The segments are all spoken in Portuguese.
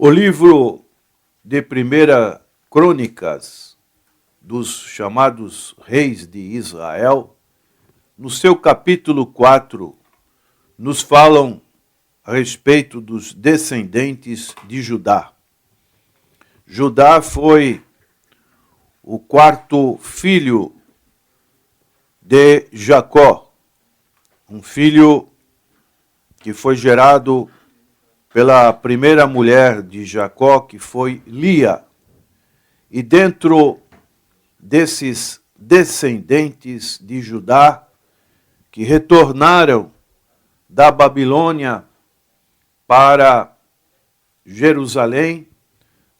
O livro de Primeira Crônicas dos chamados reis de Israel, no seu capítulo 4, nos falam a respeito dos descendentes de Judá. Judá foi o quarto filho de Jacó, um filho que foi gerado pela primeira mulher de Jacó, que foi Lia. E dentro desses descendentes de Judá, que retornaram da Babilônia para Jerusalém,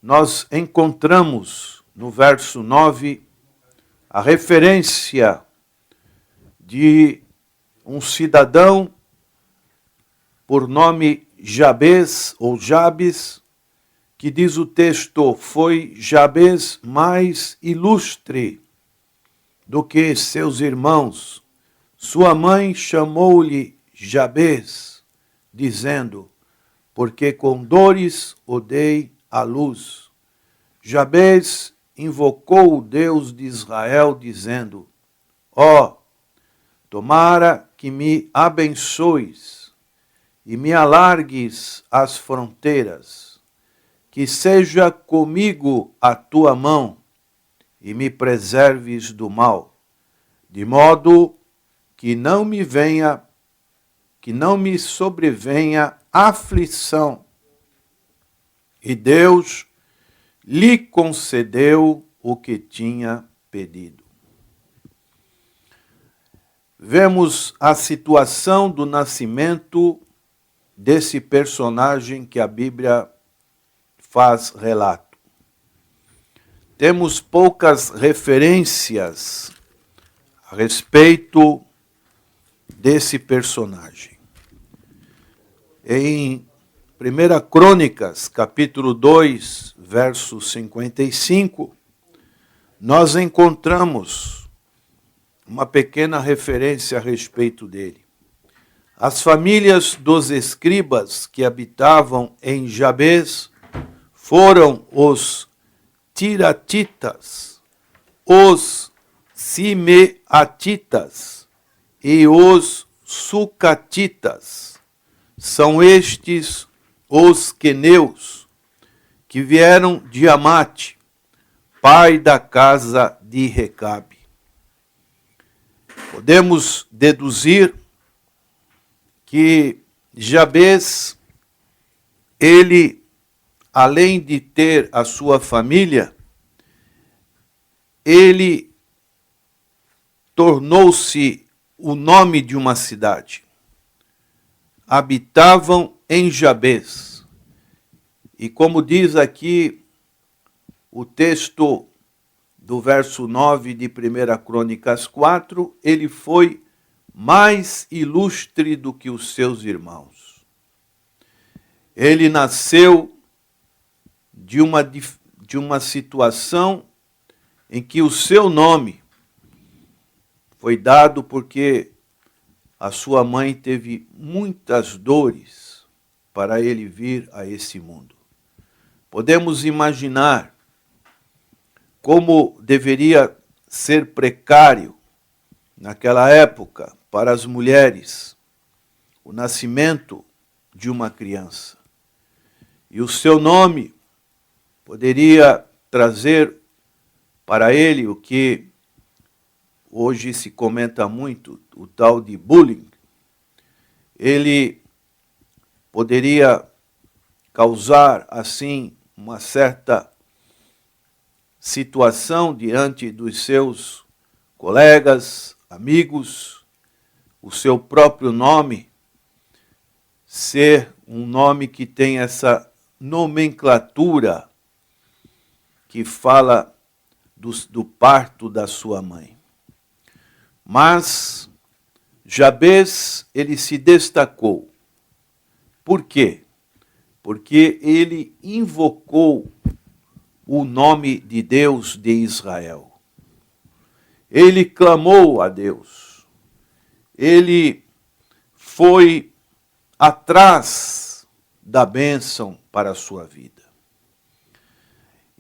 nós encontramos no verso 9 a referência de um cidadão por nome Jabes ou Jabes, que diz o texto, foi Jabes mais ilustre do que seus irmãos. Sua mãe chamou-lhe Jabes, dizendo, porque com dores o dei à luz. Jabes invocou o Deus de Israel, dizendo, ó, tomara que me abençoes e me alargues as fronteiras, que seja comigo a tua mão e me preserves do mal, de modo que não me sobrevenha aflição. E Deus lhe concedeu o que tinha pedido. Vemos a situação do nascimento desse personagem que a Bíblia faz relato. Temos poucas referências a respeito desse personagem. Em 1 Crônicas, capítulo 2, verso 55, nós encontramos uma pequena referência a respeito dele. As famílias dos escribas que habitavam em Jabes foram os tiratitas, os simeatitas e os sucatitas. São estes os queneus que vieram de Amate, pai da casa de Recabe. Podemos deduzir que Jabes, ele, além de ter a sua família, ele tornou-se o nome de uma cidade. Habitavam em Jabes. E como diz aqui o texto do verso 9 de 1 Crônicas 4, ele foi mais ilustre do que os seus irmãos. Ele nasceu de uma situação em que o seu nome foi dado porque a sua mãe teve muitas dores para ele vir a esse mundo. Podemos imaginar como deveria ser precário naquela época para as mulheres o nascimento de uma criança. E o seu nome poderia trazer para ele o que hoje se comenta muito, o tal de bullying. Ele poderia causar, assim, uma certa situação diante dos seus colegas, amigos, o seu próprio nome ser um nome que tem essa nomenclatura que fala do parto da sua mãe. Mas Jabes, ele se destacou. Por quê? Porque ele invocou o nome de Deus de Israel. Ele clamou a Deus. Ele foi atrás da bênção para a sua vida.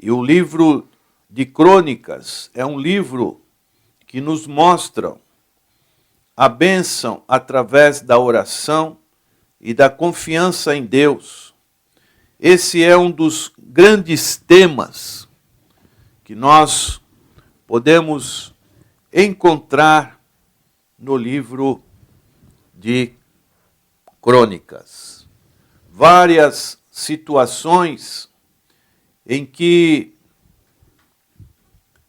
E o livro de Crônicas é um livro que nos mostra a bênção através da oração e da confiança em Deus. Esse é um dos grandes temas que nós podemos encontrar no livro de Crônicas. Várias situações em que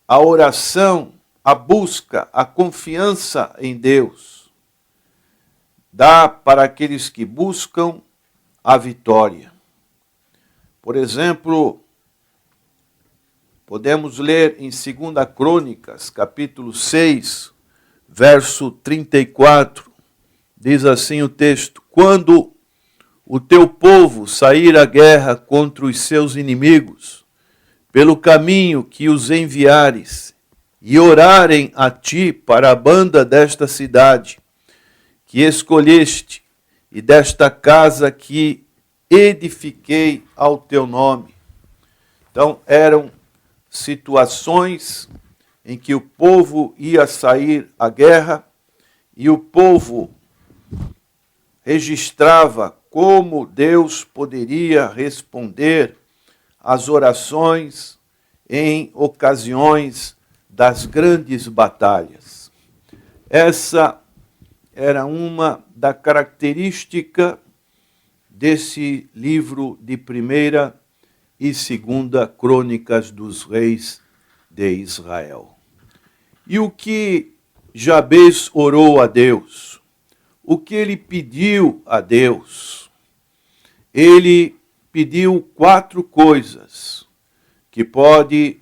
a oração, a busca, a confiança em Deus dá para aqueles que buscam a vitória. Por exemplo, podemos ler em 2 Crônicas, capítulo 6, verso 34, diz assim o texto: quando o teu povo sair à guerra contra os seus inimigos, pelo caminho que os enviares, e orarem a ti para a banda desta cidade, que escolheste, e desta casa que edifiquei ao teu nome. Então, eram situações em que o povo ia sair à guerra, e o povo registrava como Deus poderia responder às orações em ocasiões das grandes batalhas. Essa era uma da característica desse livro de 1ª e 2ª Crônicas dos Reis de Israel. E o que Jabez orou a Deus? O que ele pediu a Deus? Ele pediu 4 coisas que pode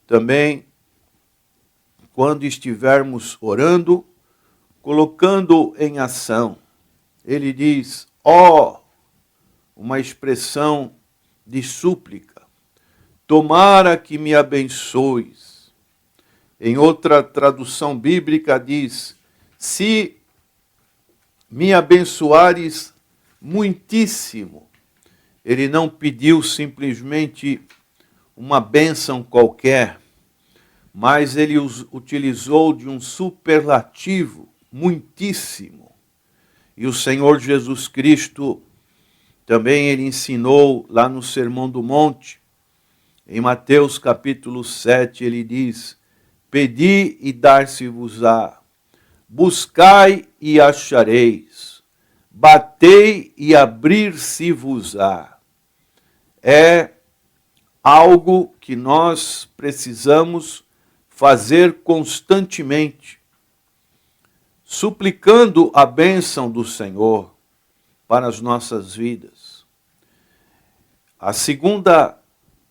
também, quando estivermos orando, colocando em ação. Ele diz, uma expressão de súplica, tomara que me abençoes. Em outra tradução bíblica diz, se me abençoares muitíssimo. Ele não pediu simplesmente uma bênção qualquer, mas ele utilizou de um superlativo, muitíssimo. E o Senhor Jesus Cristo também ele ensinou lá no Sermão do Monte, em Mateus capítulo 7, ele diz, pedi e dar-se-vos-á, buscai e achareis, batei e abrir-se-vos-á. É algo que nós precisamos fazer constantemente, suplicando a bênção do Senhor para as nossas vidas. A segunda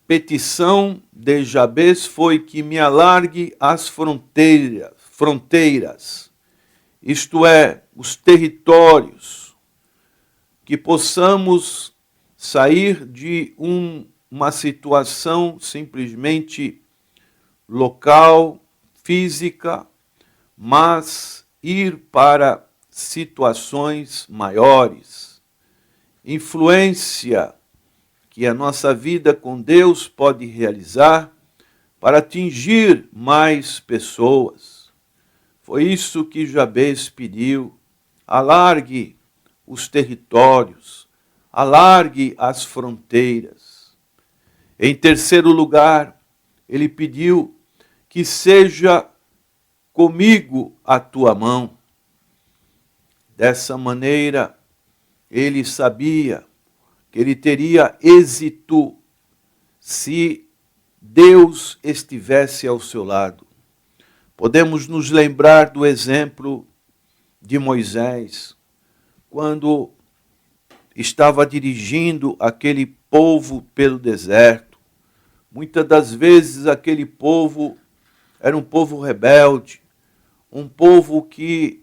petição de Jabez foi que me alargue as fronteiras, isto é, os territórios, que possamos sair de uma situação simplesmente local, física, mas ir para situações maiores, influência que a nossa vida com Deus pode realizar para atingir mais pessoas. Foi isso que Jabez pediu, alargue os territórios, alargue as fronteiras. Em terceiro lugar, ele pediu que seja comigo a tua mão. Dessa maneira, ele sabia que ele teria êxito se Deus estivesse ao seu lado. Podemos nos lembrar do exemplo de Moisés, quando estava dirigindo aquele povo pelo deserto. Muitas das vezes aquele povo era um povo rebelde, um povo que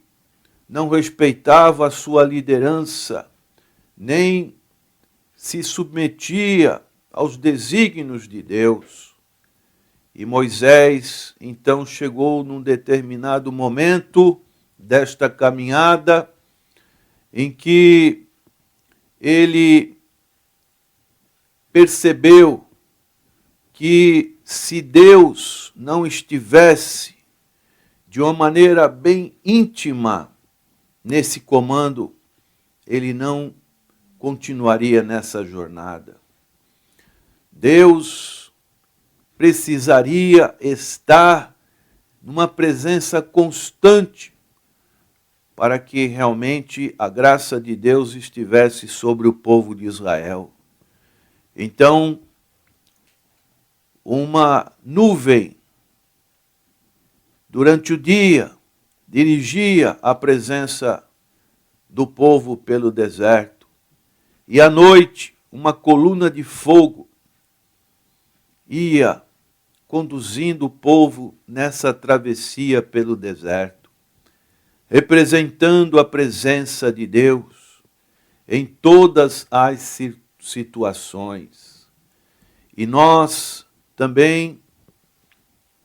não respeitava a sua liderança, nem se submetia aos desígnios de Deus. E Moisés, então, chegou num determinado momento desta caminhada em que ele percebeu que se Deus não estivesse de uma maneira bem íntima nesse comando, ele não continuaria nessa jornada. Deus precisaria estar numa presença constante para que realmente a graça de Deus estivesse sobre o povo de Israel. Então, uma nuvem durante o dia dirigia a presença do povo pelo deserto, e à noite uma coluna de fogo ia conduzindo o povo nessa travessia pelo deserto, representando a presença de Deus em todas as situações. E nós também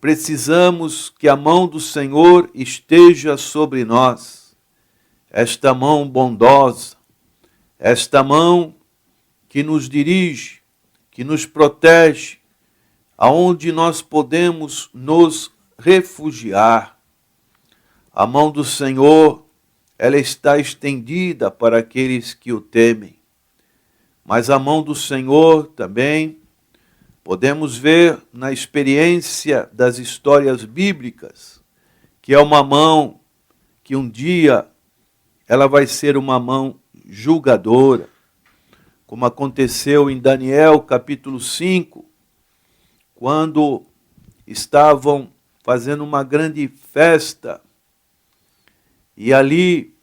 precisamos que a mão do Senhor esteja sobre nós, esta mão bondosa, esta mão que nos dirige, que nos protege, aonde nós podemos nos refugiar. A mão do Senhor, ela está estendida para aqueles que o temem. Mas a mão do Senhor também podemos ver na experiência das histórias bíblicas, que é uma mão que um dia ela vai ser uma mão julgadora, como aconteceu em Daniel capítulo 5, quando estavam fazendo uma grande festa e ali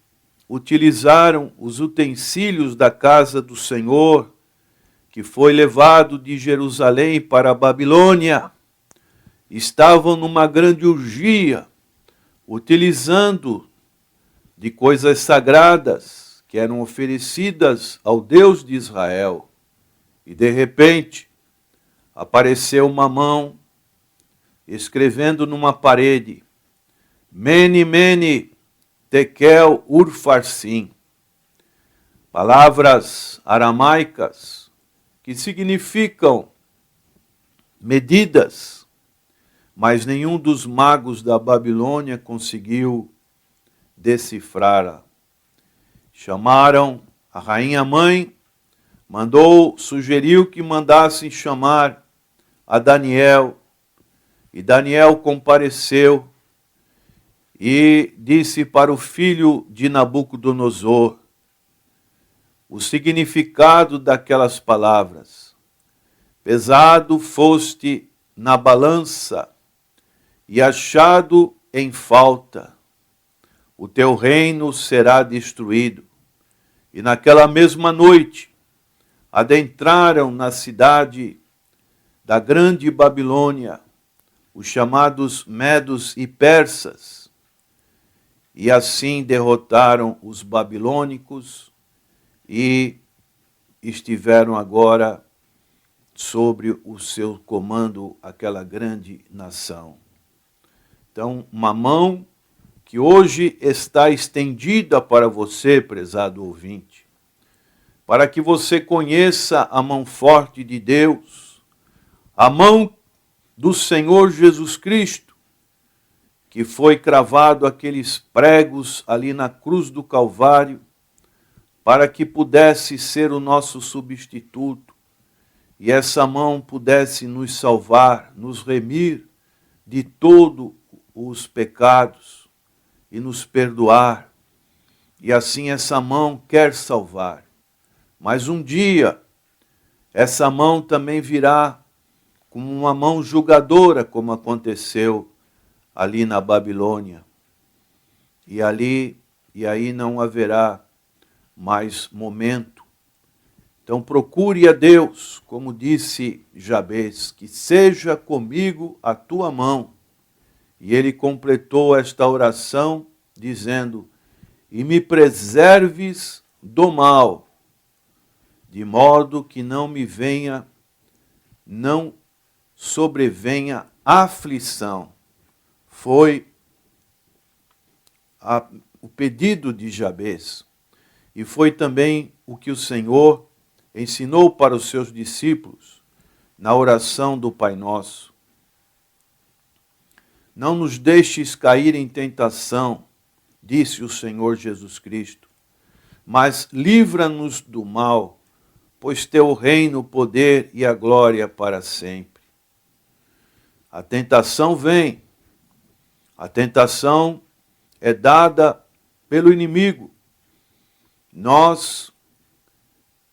utilizaram os utensílios da casa do Senhor, que foi levado de Jerusalém para a Babilônia. Estavam numa grande orgia, utilizando de coisas sagradas que eram oferecidas ao Deus de Israel. E de repente, apareceu uma mão escrevendo numa parede: Mene, Mene, Tekel, Urfarsim. Palavras aramaicas que significam medidas, mas nenhum dos magos da Babilônia conseguiu decifrá-la. Chamaram a rainha mãe, sugeriu que mandassem chamar a Daniel, e Daniel compareceu e disse para o filho de Nabucodonosor o significado daquelas palavras: pesado foste na balança e achado em falta, o teu reino será destruído. E naquela mesma noite adentraram na cidade da grande Babilônia os chamados medos e persas, e assim derrotaram os babilônicos e estiveram agora sobre o seu comando aquela grande nação. Então, uma mão que hoje está estendida para você, prezado ouvinte, para que você conheça a mão forte de Deus, a mão do Senhor Jesus Cristo, que foi cravado aqueles pregos ali na cruz do Calvário, para que pudesse ser o nosso substituto, e essa mão pudesse nos salvar, nos remir de todos os pecados e nos perdoar. E assim essa mão quer salvar. Mas um dia, essa mão também virá como uma mão julgadora, como aconteceu ali na Babilônia. E aí não haverá mais momento. Então procure a Deus, como disse Jabez, que seja comigo a tua mão. E ele completou esta oração dizendo: e me preserves do mal, de modo que não sobrevenha aflição. Foi o pedido de Jabez. E foi também o que o Senhor ensinou para os seus discípulos, na oração do Pai Nosso. Não nos deixes cair em tentação, disse o Senhor Jesus Cristo, mas livra-nos do mal, pois teu reino, o poder e a glória para sempre. A tentação vem, a tentação é dada pelo inimigo. Nós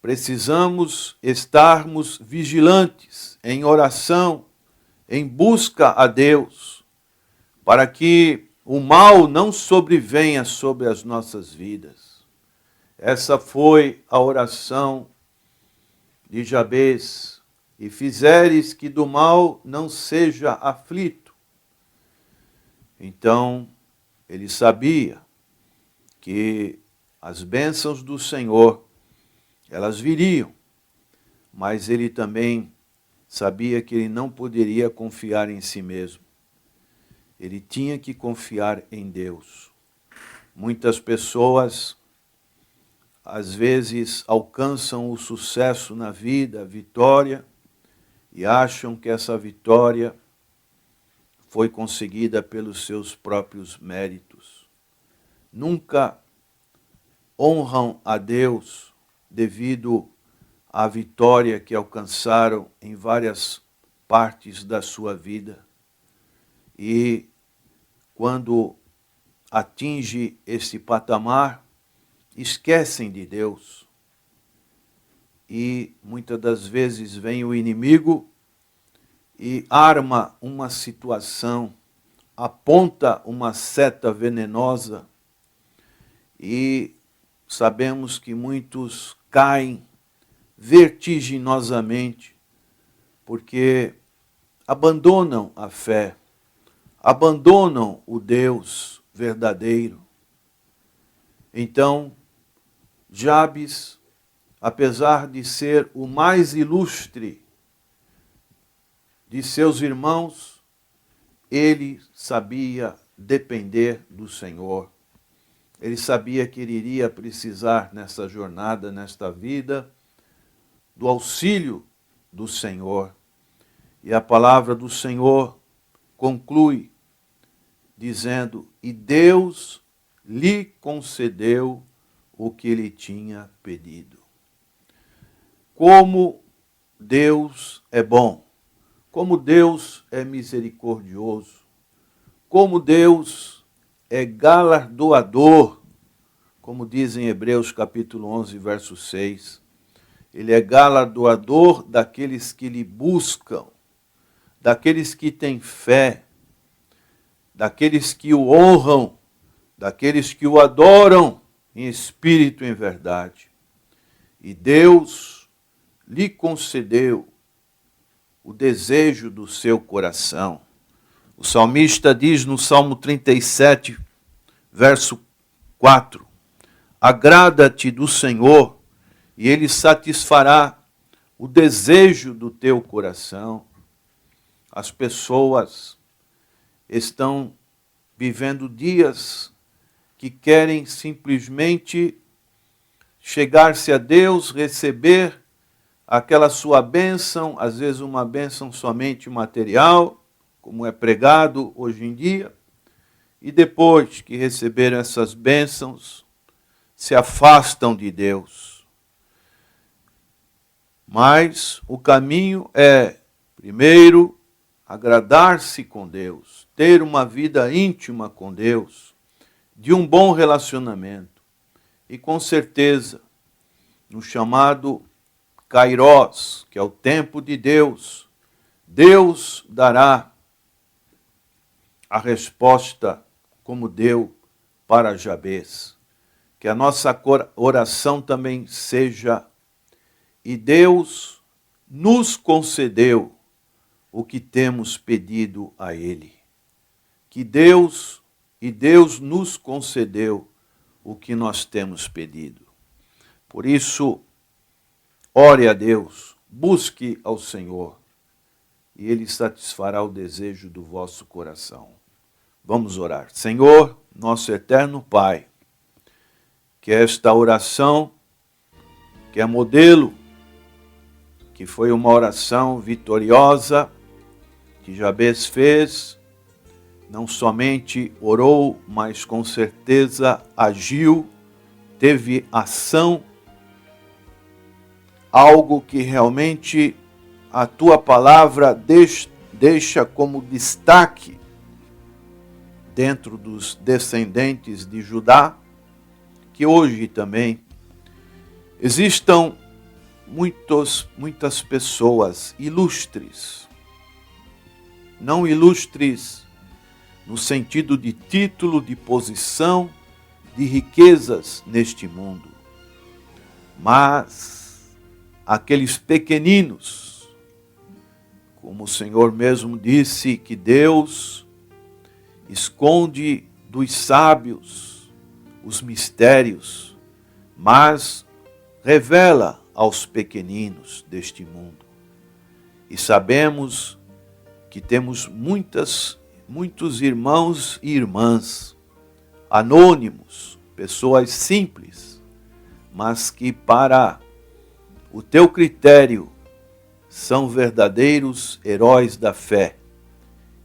precisamos estarmos vigilantes, em oração, em busca a Deus, para que o mal não sobrevenha sobre as nossas vidas. Essa foi a oração de Jabez. E fizeres que do mal não seja aflito. Então, ele sabia que as bênçãos do Senhor, elas viriam, mas ele também sabia que ele não poderia confiar em si mesmo. Ele tinha que confiar em Deus. Muitas pessoas, às vezes, alcançam o sucesso na vida, a vitória, e acham que essa vitória foi conseguida pelos seus próprios méritos. Nunca honram a Deus devido à vitória que alcançaram em várias partes da sua vida. E quando atinge esse patamar, esquecem de Deus. E muitas das vezes vem o inimigo e arma uma situação, aponta uma seta venenosa, e sabemos que muitos caem vertiginosamente porque abandonam a fé, abandonam o Deus verdadeiro. Então, Jabes, apesar de ser o mais ilustre de seus irmãos, ele sabia depender do Senhor. Ele sabia que ele iria precisar nessa jornada, nesta vida, do auxílio do Senhor. E a palavra do Senhor conclui dizendo: e Deus lhe concedeu o que lhe tinha pedido. Como Deus é bom, como Deus é misericordioso, como Deus é galardoador, como diz em Hebreus capítulo 11, verso 6. Ele é galardoador daqueles que lhe buscam, daqueles que têm fé, daqueles que o honram, daqueles que o adoram em espírito e em verdade. E Deus lhe concedeu o desejo do seu coração. O salmista diz no Salmo 37, verso 4, agrada-te do Senhor, e Ele satisfará o desejo do teu coração. As pessoas estão vivendo dias que querem simplesmente chegar-se a Deus, receber aquela sua bênção, às vezes uma bênção somente material, como é pregado hoje em dia, e depois que receberam essas bênçãos, se afastam de Deus. Mas o caminho é, primeiro, agradar-se com Deus, ter uma vida íntima com Deus, de um bom relacionamento. E com certeza, no chamado Kairós, que é o tempo de Deus, Deus dará a resposta como deu para Jabez. Que a nossa oração também seja: e Deus nos concedeu o que temos pedido a Ele. Que Deus nos concedeu o que nós temos pedido. Por isso, ore a Deus, busque ao Senhor, e Ele satisfará o desejo do vosso coração. Vamos orar. Senhor, nosso eterno Pai, que esta oração, que é modelo que foi uma oração vitoriosa que Jabes fez. Não somente orou, mas com certeza agiu, teve ação, algo que realmente a tua palavra deixa como destaque dentro dos descendentes de Judá, que hoje também existam muitas pessoas ilustres, não ilustres no sentido de título, de posição, de riquezas neste mundo, mas aqueles pequeninos, como o Senhor mesmo disse, que Deus esconde dos sábios os mistérios, mas revela aos pequeninos deste mundo. E sabemos que temos muitos irmãos e irmãs, anônimos, pessoas simples, mas que para o teu critério são verdadeiros heróis da fé,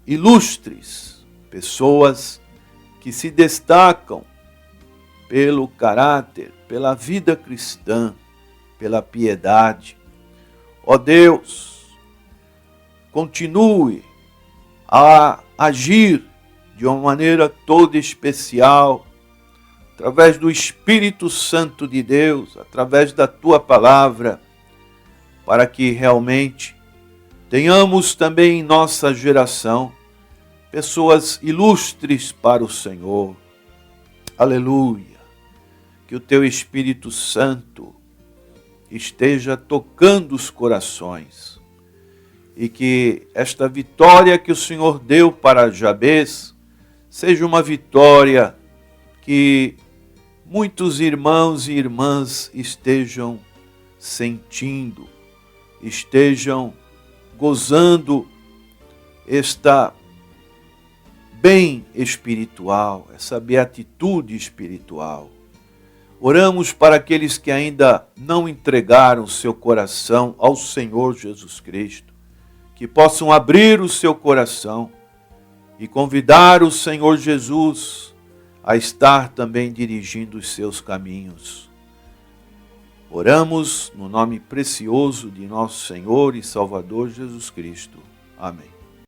ilustres, pessoas que se destacam pelo caráter, pela vida cristã, pela piedade. Ó Deus, continue a agir de uma maneira toda especial, através do Espírito Santo de Deus, através da tua palavra, para que realmente tenhamos também em nossa geração pessoas ilustres para o Senhor. Aleluia! Que o teu Espírito Santo esteja tocando os corações e que esta vitória que o Senhor deu para Jabes seja uma vitória que muitos irmãos e irmãs estejam sentindo, estejam gozando esta bem espiritual, essa beatitude espiritual. Oramos para aqueles que ainda não entregaram seu coração ao Senhor Jesus Cristo, que possam abrir o seu coração e convidar o Senhor Jesus a estar também dirigindo os seus caminhos. Oramos no nome precioso de nosso Senhor e Salvador Jesus Cristo. Amém.